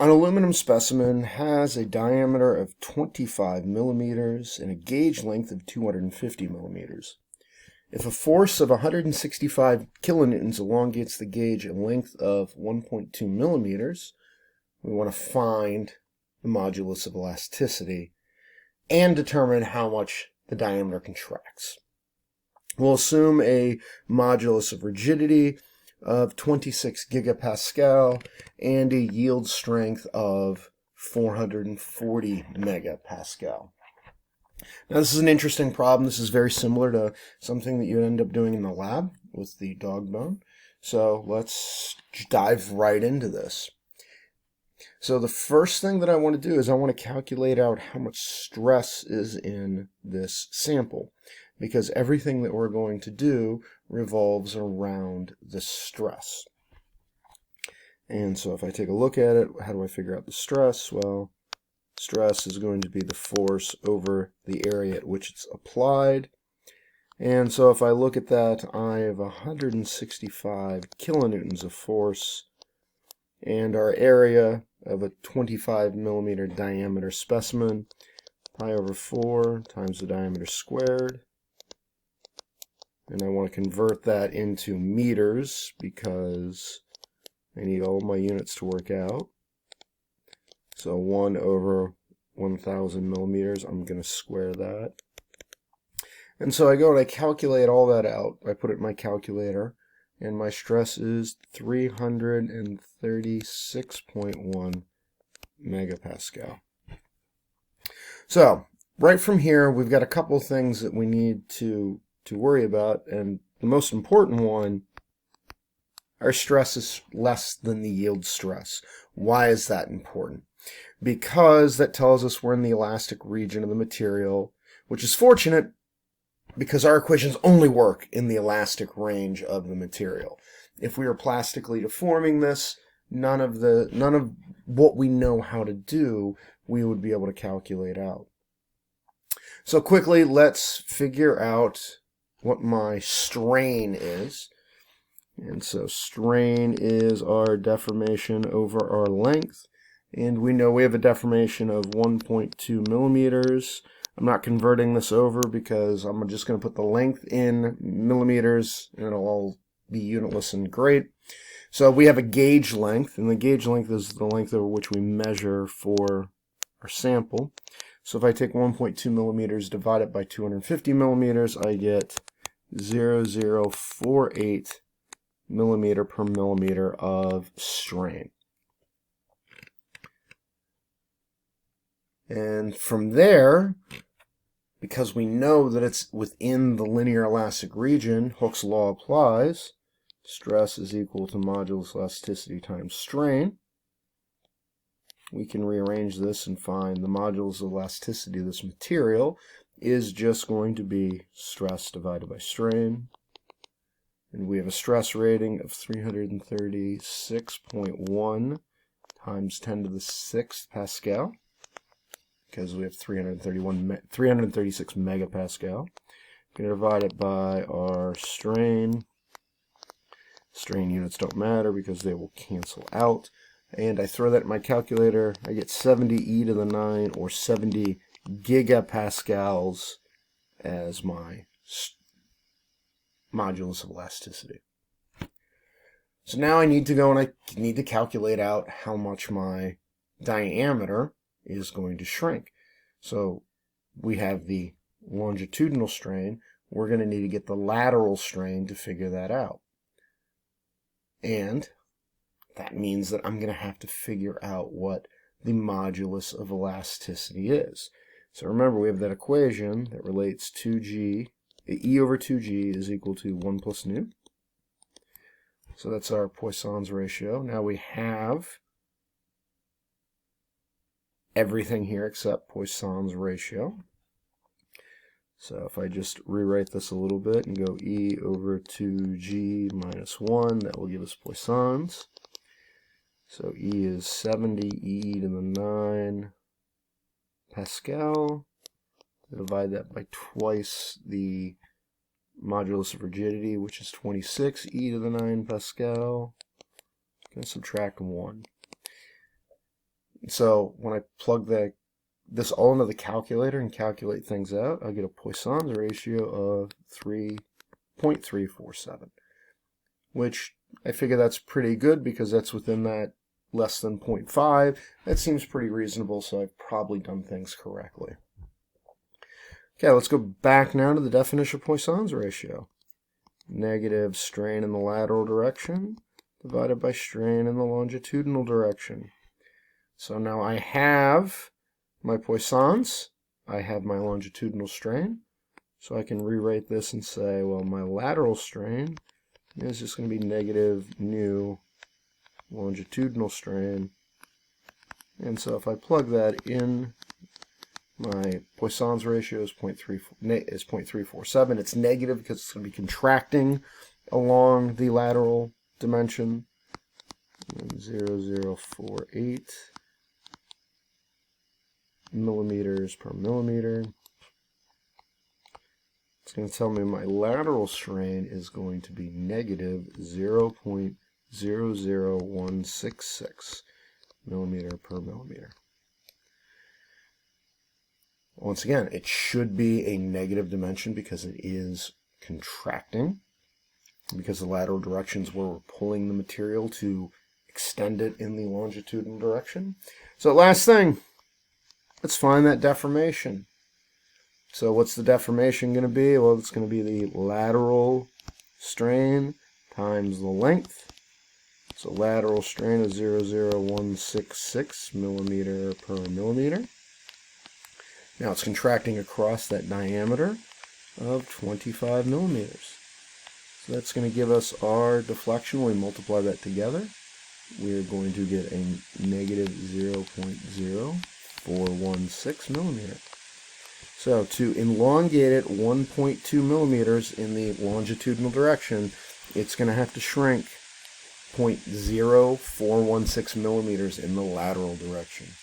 An aluminum specimen has a diameter of 25 millimeters and a gauge length of 250 millimeters. If a force of 165 kilonewtons elongates the gauge a length of 1.2 millimeters, we want to find the modulus of elasticity and determine how much the diameter contracts. We'll assume a modulus of rigidity of 26 gigapascal and a yield strength of 440 megapascal. Now this is an interesting problem. This is very similar to something that you end up doing in the lab with the dog bone. So let's dive right into this. So the first thing that I want to do is I want to calculate out how much stress is in this sample, because everything that we're going to do revolves around the stress. And so if I take a look at it, how do I figure out the stress? Well, stress is going to be the force over the area at which it's applied. And so if I look at that, I have 165 kilonewtons of force, and our area of a 25 millimeter diameter specimen, pi over 4 times the diameter squared. And I want to convert that into meters because I need all my units to work out. So 1 over 1,000 millimeters, I'm going to square that. And so I go and I calculate all that out. I put it in my calculator, and my stress is 336.1 megapascal. So right from here, we've got a couple of things that we need to worry about, and the most important one, our stress is less than the yield stress. Why is that important? Because that tells us we're in the elastic region of the material, which is fortunate because our equations only work in the elastic range of the material. If we were plastically deforming this, none of what we know how to do, we would be able to calculate out. So quickly, let's figure out what my strain is. And so strain is our deformation over our length. And we know we have a deformation of 1.2 millimeters. I'm not converting this over because I'm just going to put the length in millimeters and it'll all be unitless and great. So we have a gauge length, and the gauge length is the length over which we measure for our sample. So if I take 1.2 millimeters, divide it by 250 millimeters, I get 0.0048 millimeter per millimeter of strain. And from there, because we know that it's within the linear elastic region, Hooke's law applies. Stress is equal to modulus elasticity times strain. We can rearrange this and find the modulus of elasticity of this material is just going to be stress divided by strain. And we have a stress rating of 336.1 times 10 to the 6th Pascal, because we have 336 megapascal. We're going to divide it by our strain. Strain units don't matter because they will cancel out. And I throw that in my calculator. I get 70 e to the 9, or 70 gigapascals as my modulus of elasticity. So now I need to go and I need to calculate out how much my diameter is going to shrink. So we have the longitudinal strain. We're going to need to get the lateral strain to figure that out. And that means that I'm going to have to figure out what the modulus of elasticity is. So remember, we have that equation that relates 2g, E over 2g is equal to 1 plus nu. So that's our Poisson's ratio. Now we have everything here except Poisson's ratio. So if I just rewrite this a little bit and go E over 2g minus 1, that will give us Poisson's. So E is 70 e to the 9 Pascal. Divide that by twice the modulus of rigidity, which is 26 e to the 9 Pascal. I'm going to subtract 1. So when I plug this all into the calculator and calculate things out, I get a Poisson's ratio of 3.347, which I figure that's pretty good because that's within that less than 0.5. That seems pretty reasonable, so I've probably done things correctly. Okay, let's go back now to the definition of Poisson's ratio. Negative strain in the lateral direction divided by strain in the longitudinal direction. So now I have my Poissons, I have my longitudinal strain, so I can rewrite this and say, well, my lateral strain is just going to be negative nu longitudinal strain. And so if I plug that in, my Poisson's ratio is 0.347. It's negative because it's going to be contracting along the lateral dimension. 0.0048 millimeters per millimeter. It's going to tell me my lateral strain is going to be negative 0.00166 millimeter per millimeter. Once again, it should be a negative dimension because it is contracting, because the lateral direction is where we're pulling the material to extend it in the longitudinal direction. So last thing, let's find that deformation. So what's the deformation going to be? Well, it's going to be the lateral strain times the length. So lateral strain is 0.0166 millimeter per millimeter. Now it's contracting across that diameter of 25 millimeters. So that's going to give us our deflection. When we multiply that together, we are going to get a negative 0.0416 millimeter. So to elongate it 1.2 millimeters in the longitudinal direction, it's going to have to shrink 0.0416 millimeters in the lateral direction.